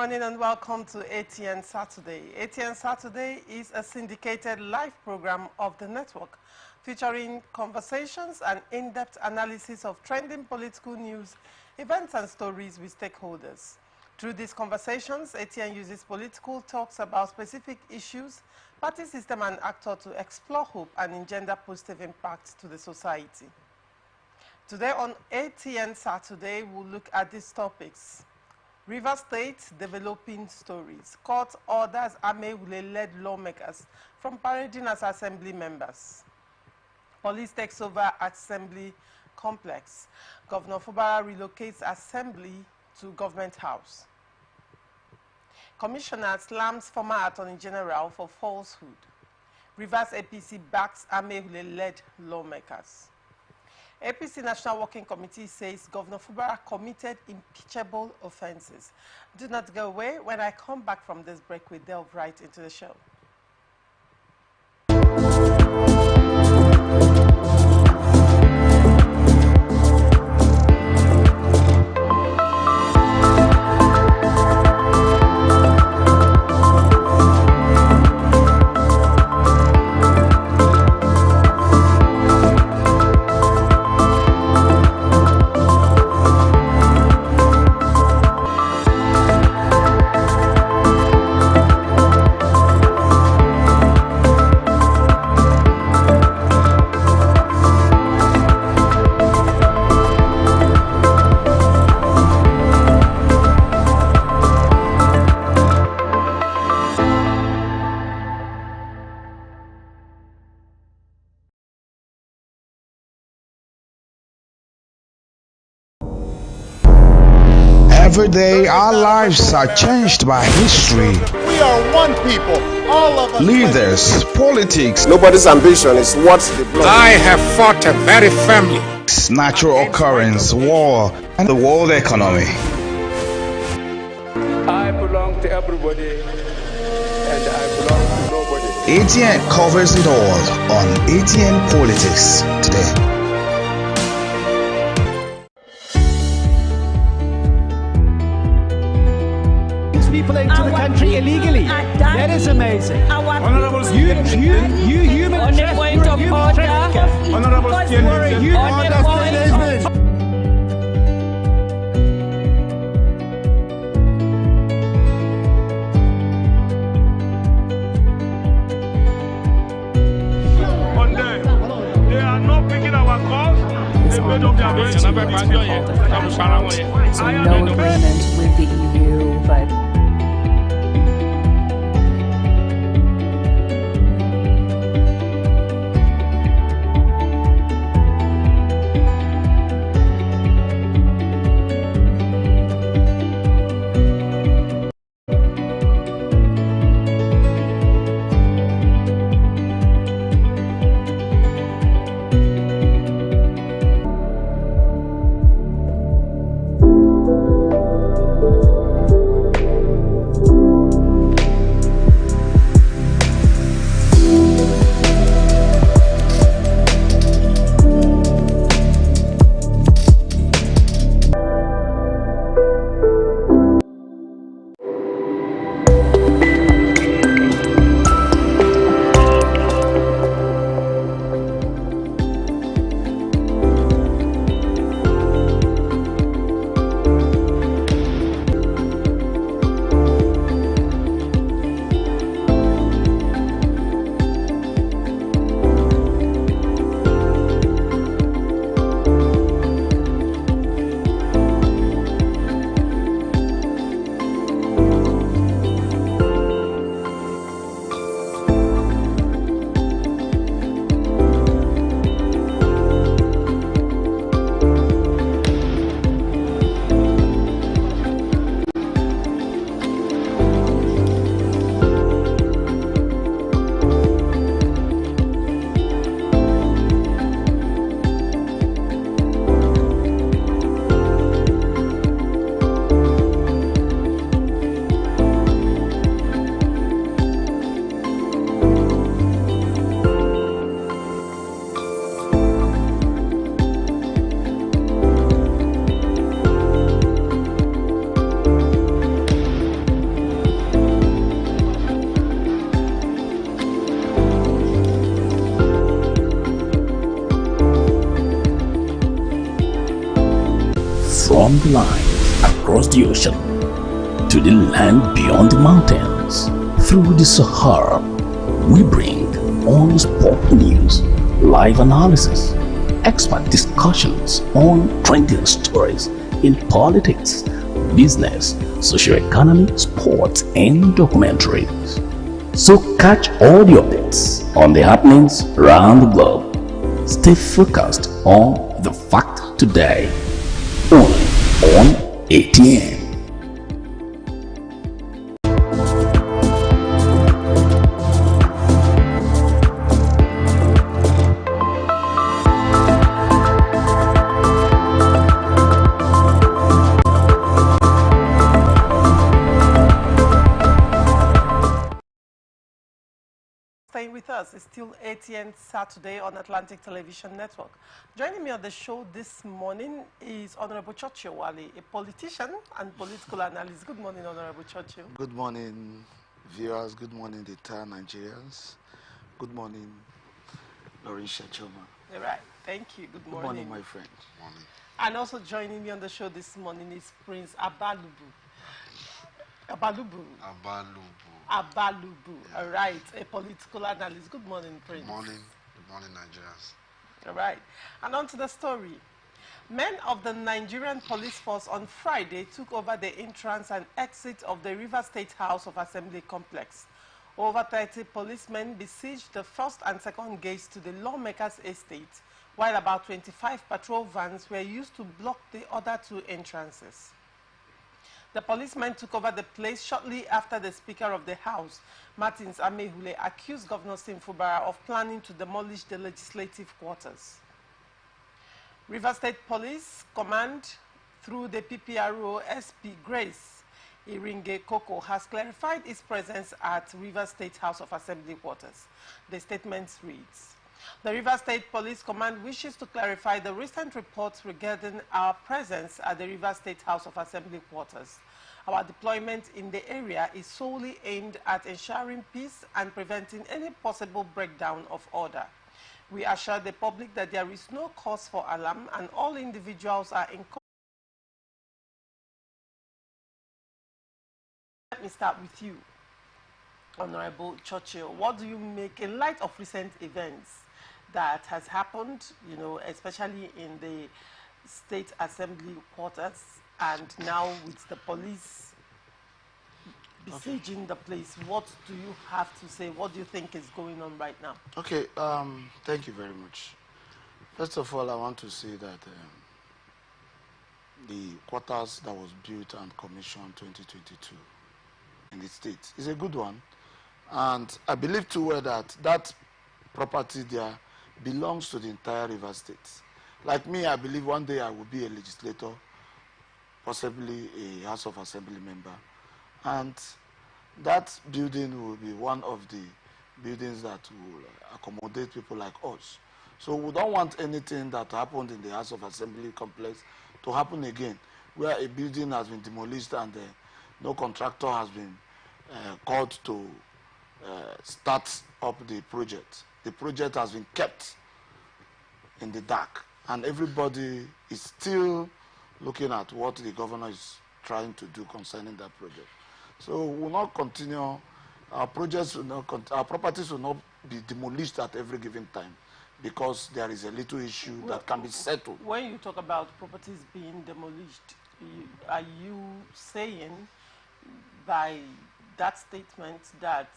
morning and welcome to Atn Saturday. Atn Saturday is a syndicated live program of the network featuring conversations and in-depth analysis of trending political news, events and stories with stakeholders. Through these conversations, Atn uses political talks about specific issues, party system and actor to explore hope and engender positive impact to the society. Today on Atn Saturday, we'll look at these topics. River State developing stories. Court orders Amewule-led lawmakers from parading as assembly members. Police takes over assembly complex. Governor Fubara relocates assembly to government house. Commissioner slams former Attorney General for falsehood. Rivers APC backs Amewule-led lawmakers. APC National Working Committee says Governor Fubara committed impeachable offenses. Do not go away. When I come back from this break, we delve right into the show. Every day, our lives are changed by history. We are one people, all of us. Leaders, politics. Nobody's ambition is what's the blood. I have fought very firmly. Natural occurrence, war, and the world economy. I belong to everybody, and I belong to nobody. ATN covers it all on ATN Politics today. People into the country illegally. That is amazing. Honorable You human trafficker. Honorable You understand. They are not picking our calls. They made up their minds. No agreement with the EU, but from the line across the ocean to the land beyond the mountains. Through the Sahara, we bring on-the-spot news, live analysis, expert discussions on trending stories in politics, business, socio-economy, sports, and documentaries. So catch all the updates on the happenings around the globe. Stay focused on the fact today, only on ATN. Staying with us is still Atn Saturday on Atlantic Television Network. Joining me on the show this morning is Honorable Churchill Wale, a politician and political analyst. Good morning, Honorable Churchill. Good morning, viewers. Good morning, the entire Nigerians. Good morning, Laurisha Choma. All right, thank you. Good morning. Good morning, my friend. Morning. And also joining me on the show this morning is Prince Abalubu. Abalubu. Yeah. All right, a political analyst. Good morning, Prince. Good morning. Good morning, Nigerians. All right, and on to the story. Men of the Nigerian police force on Friday took over the entrance and exit of the River State House of Assembly complex. Over 30 policemen besieged the first and second gates to the lawmakers' estate, while about 25 patrol vans were used to block the other two entrances. The policemen took over the place shortly after the Speaker of the House, Martins Amehule, accused Governor Sim Fubara of planning to demolish the legislative quarters. River State Police Command, through the PPRO SP Grace Iringe Koko, has clarified its presence at River State House of Assembly quarters. The statement reads, "The River State Police Command wishes to clarify the recent reports regarding our presence at the River State House of Assembly quarters. Our deployment in the area is solely aimed at ensuring peace and preventing any possible breakdown of order. We assure the public that there is no cause for alarm and all individuals are encouraged." Let me start with you, Honorable Churchill. What do you make in light of recent events that has happened, you know, especially in the State Assembly quarters and now with the police besieging the place? What do you have to say? What do you think is going on right now? Okay, thank you very much. First of all, I want to say that the quarters that was built and commissioned 2022 in the state is a good one. And I believe too well that that property there belongs to the entire River State. Like me, I believe one day I will be a legislator, possibly a House of Assembly member. And that building will be one of the buildings that will accommodate people like us. So we don't want anything that happened in the House of Assembly complex to happen again, where a building has been demolished and no contractor has been called to start up the project. The project has been kept in the dark, and everybody is still looking at what the governor is trying to do concerning that project. So we will not continue. Our projects will not. Our properties will not be demolished at every given time, because there is a little issue that can be settled. When you talk about properties being demolished, are you saying by that statement that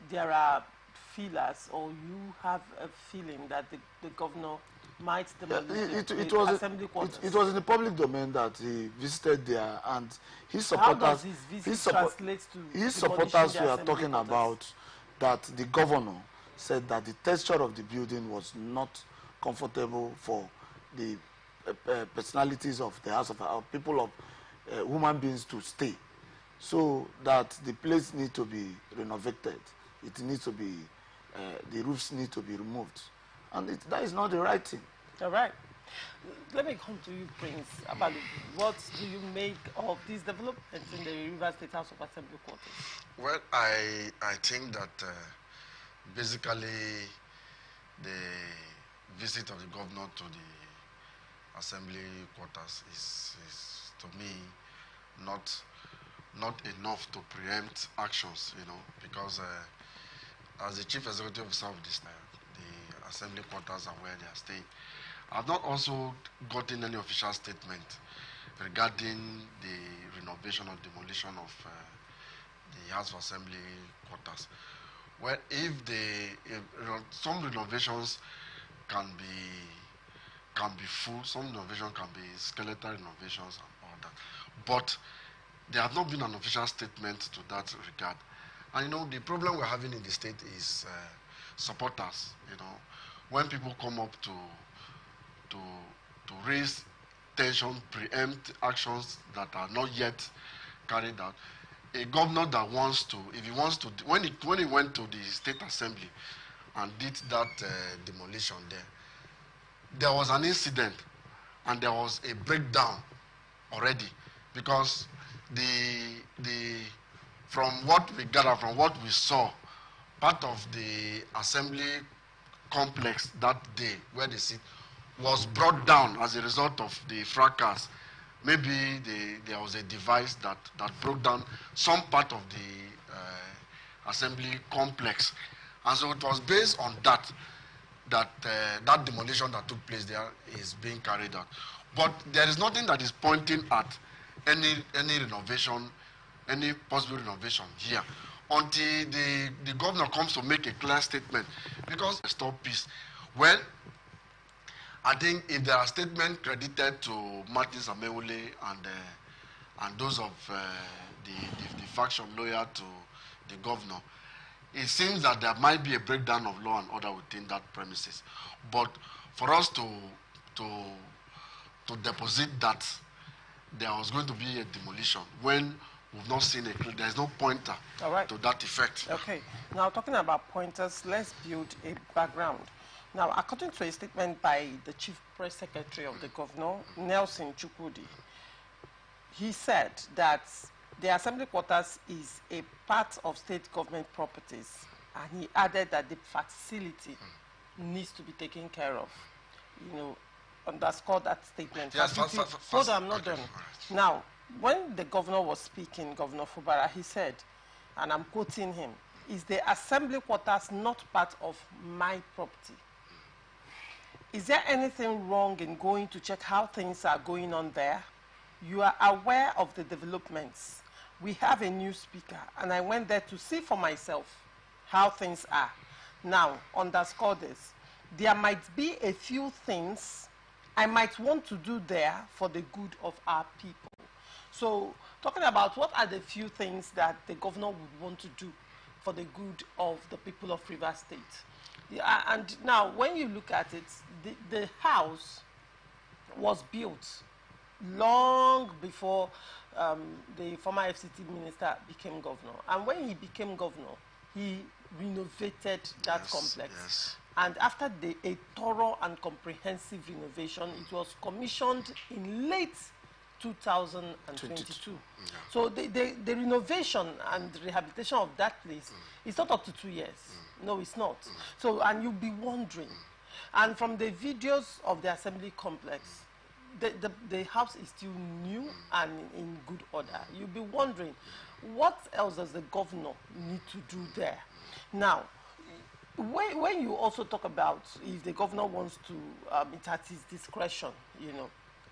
there are feelers, or you have a feeling that the governor might demolish the assembly quarters? It was in the public domain that he visited there, and his supporters. How does his visit translate to his supporters were talking about that the governor said that the texture of the building was not comfortable for the personalities of the House of people of human beings to stay. So that the place needs to be renovated. It needs to be, the roofs need to be removed. And that is not the right thing. All right. Let me come to you, Prince Abalu. What do you make of these developments in the River State House of Assembly quarters? Well, I think that basically the visit of the governor to the assembly quarters is to me, not enough to preempt actions, because as the chief executive officer of this, the assembly quarters are where they are staying. I've not also gotten any official statement regarding the renovation or demolition of the House of Assembly quarters. Well, if some renovations can be full, some renovation can be skeletal renovations and all that, but there have not been an official statement to that regard. And the problem we're having in the state is supporters. When people come up to raise tension, preempt actions that are not yet carried out. A governor that wants to, if he wants to, when he went to the State Assembly and did that demolition there was an incident and there was a breakdown already, because from what we gathered, from what we saw, part of the assembly complex that day where they sit was brought down as a result of the fracas. Maybe there was a device that broke down some part of the assembly complex. And so it was based on that demolition that took place there is being carried out. But there is nothing that is pointing at any renovation, any possible renovation here, until the governor comes to make a clear statement, because restore peace. Well, I think if there are statements credited to Martin Samewule and those of the faction loyal to the governor, it seems that there might be a breakdown of law and order within that premises. But for us to deposit that there was going to be a demolition when we've not seen there is no pointer to that effect. Okay. Now, talking about pointers, let's build a background. Now, according to a statement by the Chief Press Secretary of the Governor, Nelson Chukwudi, he said that the Assembly quarters is a part of state government properties, and he added that the facility needs to be taken care of. Underscore that statement. Yes, hold on, I'm not done. Right. Now, when the governor was speaking, Governor Fubara, he said, and I'm quoting him, "Is the Assembly quarters not part of my property? Is there anything wrong in going to check how things are going on there? You are aware of the developments. We have a new speaker, and I went there to see for myself how things are." Now, underscore this. There might be a few things I might want to do there for the good of our people. So, talking about what are the few things that the governor would want to do for the good of the people of Rivers State. And now, when you look at it, the house was built long before the former FCT minister became governor. And when he became governor, he renovated that complex. Yes. And after a thorough and comprehensive renovation, it was commissioned in late 2022. Yeah. So the renovation and rehabilitation of that place is not up to 2 years. No, it's not. So, and you'll be wondering. And from the videos of the assembly complex, the house is still new and in good order. You'll be wondering, what else does the governor need to do there? Now, when you also talk about if the governor wants to, it's at his discretion,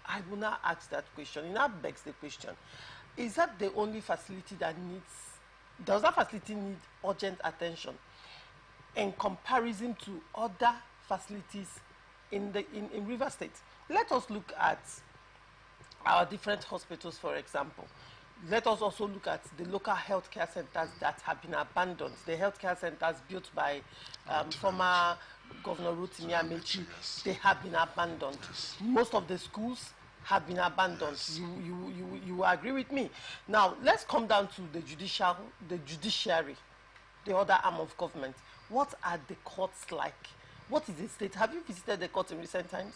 I will now ask that question. It now begs the question, is that the only facility that does that facility need urgent attention in comparison to other facilities in Rivers State? Let us look at our different hospitals, for example. Let us also look at the local healthcare centers that have been abandoned. The healthcare centers built by former Governor Rotimi Amechi, yes. They have been abandoned. Yes. Most of the schools have been abandoned. Yes. You agree with me? Now, let's come down to the judiciary, the other arm of government. What are the courts like? What is the state? Have you visited the court in recent times?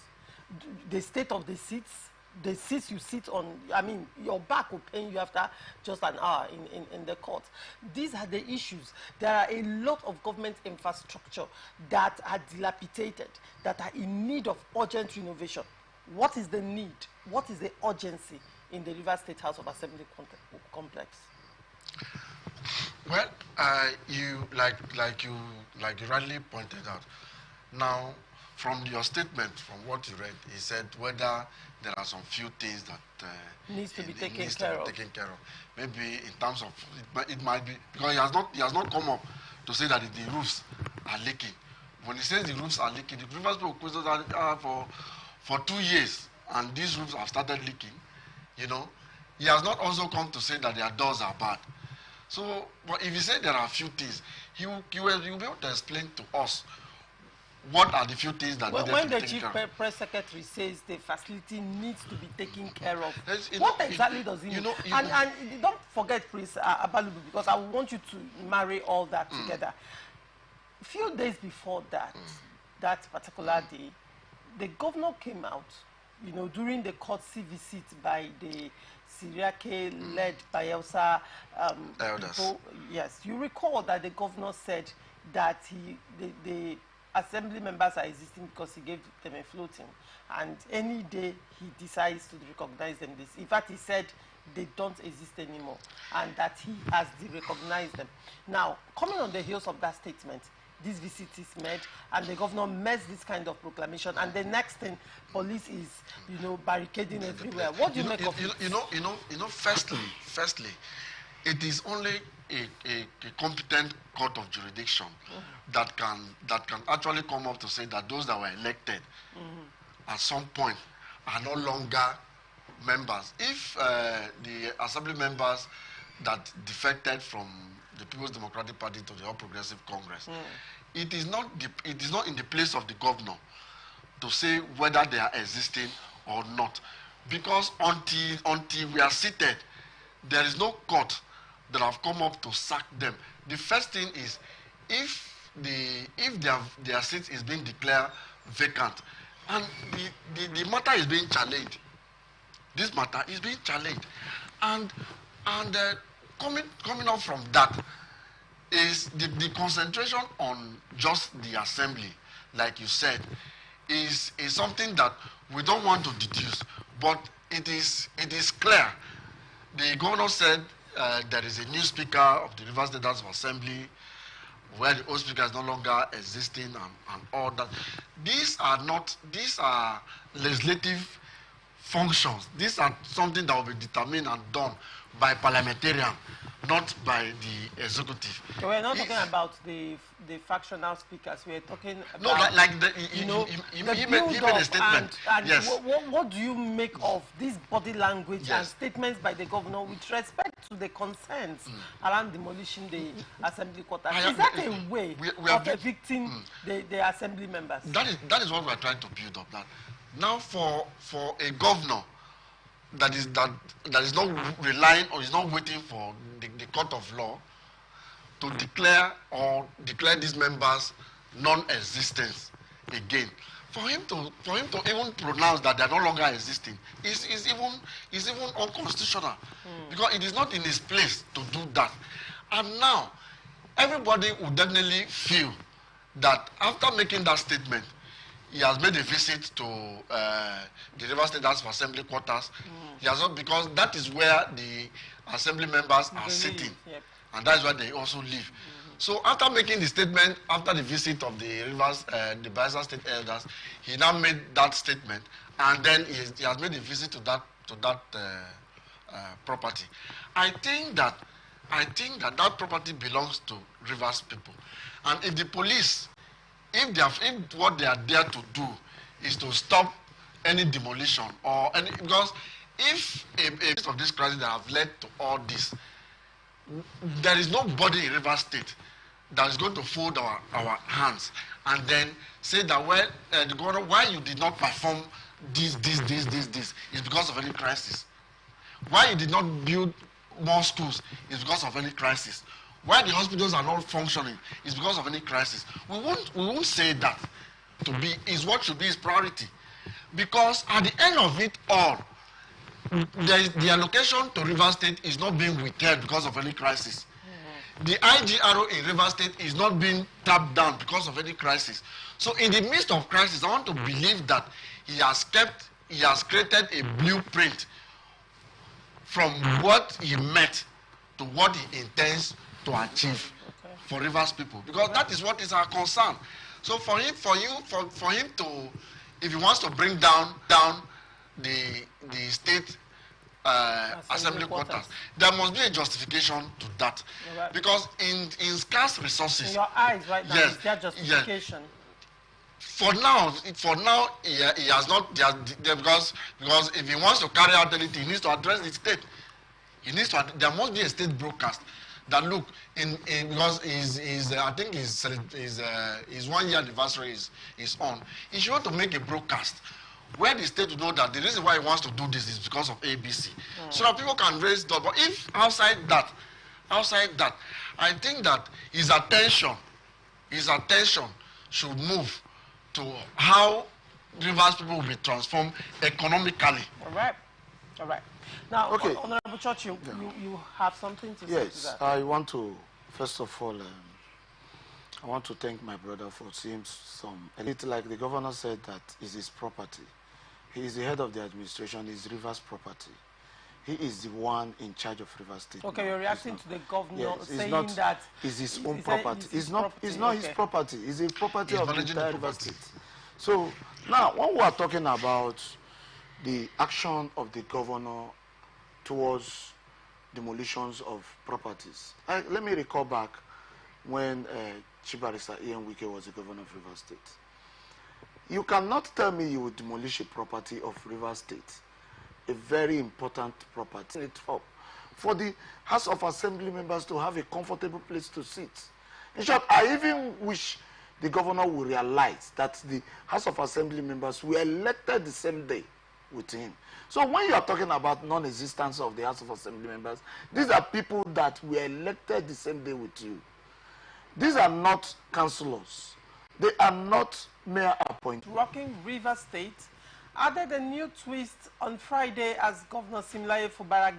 The state of the seats? The seats you sit on, I mean, your back will pain you after just an hour in the court. These are the issues. There are a lot of government infrastructure that are dilapidated, that are in need of urgent renovation. What is the need? What is the urgency in the River State House of Assembly complex? Well, you rightly pointed out. Now, from your statement, from what you read, he said whether there are some few things that needs to be taken care of. Maybe in terms of it might be because he has not come up to say that the roofs are leaking. When he says the roofs are leaking, the previous people questioned that for 2 years and these roofs have started leaking. You know, he has not also come to say that their doors are bad. So, but if he said there are a few things, he will be able to explain to us what are the few things that when the chief press secretary says the facility needs to be taken care of, what exactly does he mean? And don't forget, Prince Abalubu, because I want you to marry all that together. A few days before that particular day, the governor came out, you know, during the courtesy visit by the Syriac-led Bayelsa people. Yes, you recall that the governor said that the assembly members are existing because he gave them a floating, and any day he decides to recognize them. In fact, he said they don't exist anymore, and that he has recognized them. Now, coming on the heels of that statement, this visit is made, and the governor makes this kind of proclamation, and the next thing, police is, you know, barricading everywhere. What do you make of it? Firstly, it is only a competent court of jurisdiction that can actually come up to say that those that were elected at some point are no longer members. If the assembly members that defected from the People's Democratic Party to the All Progressive Congress, it is not in the place of the governor to say whether they are existing or not, because until we are seated, there is no court that have come up to sack them. The first thing is, if their seat is being declared vacant and the matter is being challenged, this matter is being challenged, and coming up from that is the concentration on just the assembly, like you said, is something that we don't want to deduce, but it is clear. The governor said there is a new speaker of the River State House of Assembly, where the old speaker is no longer existing, and all that. These are legislative functions. These are something that will be determined and done by parliamentarians, not by the executive. So we're not talking about the factional speakers. We're talking about he made a statement. And yes. What do you make of this body language and statements by the governor with respect to the concerns around demolishing the assembly quarters? Is that a way of evicting the assembly members? That is what we're trying to build up. That now for a governor that is not relying or is not waiting for the court of law to declare these members non-existence again, for him to even pronounce that they are no longer existing is even unconstitutional, because it is not in his place to do that. And now everybody would definitely feel that after making that statement, he has made a visit to the River State House of Assembly quarters. He has not, because that is where the assembly members are sitting, and that is where they also live. So after making the statement, after the visit of the Bayelsa State elders, he now made that statement, and then he has made a visit to that property. I think that that property belongs to Rivers people, and if the police, if what they are there to do is to stop any demolition or any, because if a piece of this crisis that have led to all this, there is nobody in Rivers State that is going to fold our hands and then say that, well, the governor, why you did not perform this is because of any crisis. Why you did not build more schools is because of any crisis. Why the hospitals are not functioning is because of any crisis. We won't say that is what should be his priority. Because at the end of it all, the allocation to Rivers State is not being withheld because of any crisis. The IGRO in Rivers State is not being tapped down because of any crisis. So in the midst of crisis, I want to believe that he has created a blueprint from what he met to what he intends to achieve for Rivers people, because that is what is our concern. So for him to, if he wants to bring down the state assembly quarters, there must be a justification to that, because in scarce resources. In your eyes, right now, yes, is there justification? Yes. For now, he has not, because if he wants to carry out anything, he needs to address the state. He needs to. There must be a state broadcast that look because I think his 1 year anniversary is on. He should want to make a broadcast where the state will know that the reason why he wants to do this is because of ABC, so that people can raise that. But if outside that, I think that his attention should move to how Rivers people will be transformed economically. All right. Now, okay. Honorable Church, you have something to say to that? Yes, I want to, first of all, I want to thank my brother for seeing some. It's like the governor said that is his property. He is the head of the administration, it's Rivers' property. He is the one in charge of Rivers State. Okay, you're reacting to the governor saying that it's his own property. It's not his property. It's the property of the entire Rivers State. So now, when we are talking about the action of the governor towards demolitions of properties, let me recall back when Chief Barrister Ian Wike was the governor of Rivers State. You cannot tell me you will demolish a property of Rivers State, a very important property, for the House of Assembly members to have a comfortable place to sit. In short, I even wish the governor would realize that the House of Assembly members were elected the same day with him. So when you are talking about non-existence of the House of Assembly members, these are people that were elected the same day with you. These are not councillors. They are not mayor appointed. Rocking River State added a new twist on Friday as Governor Simlaye Fubara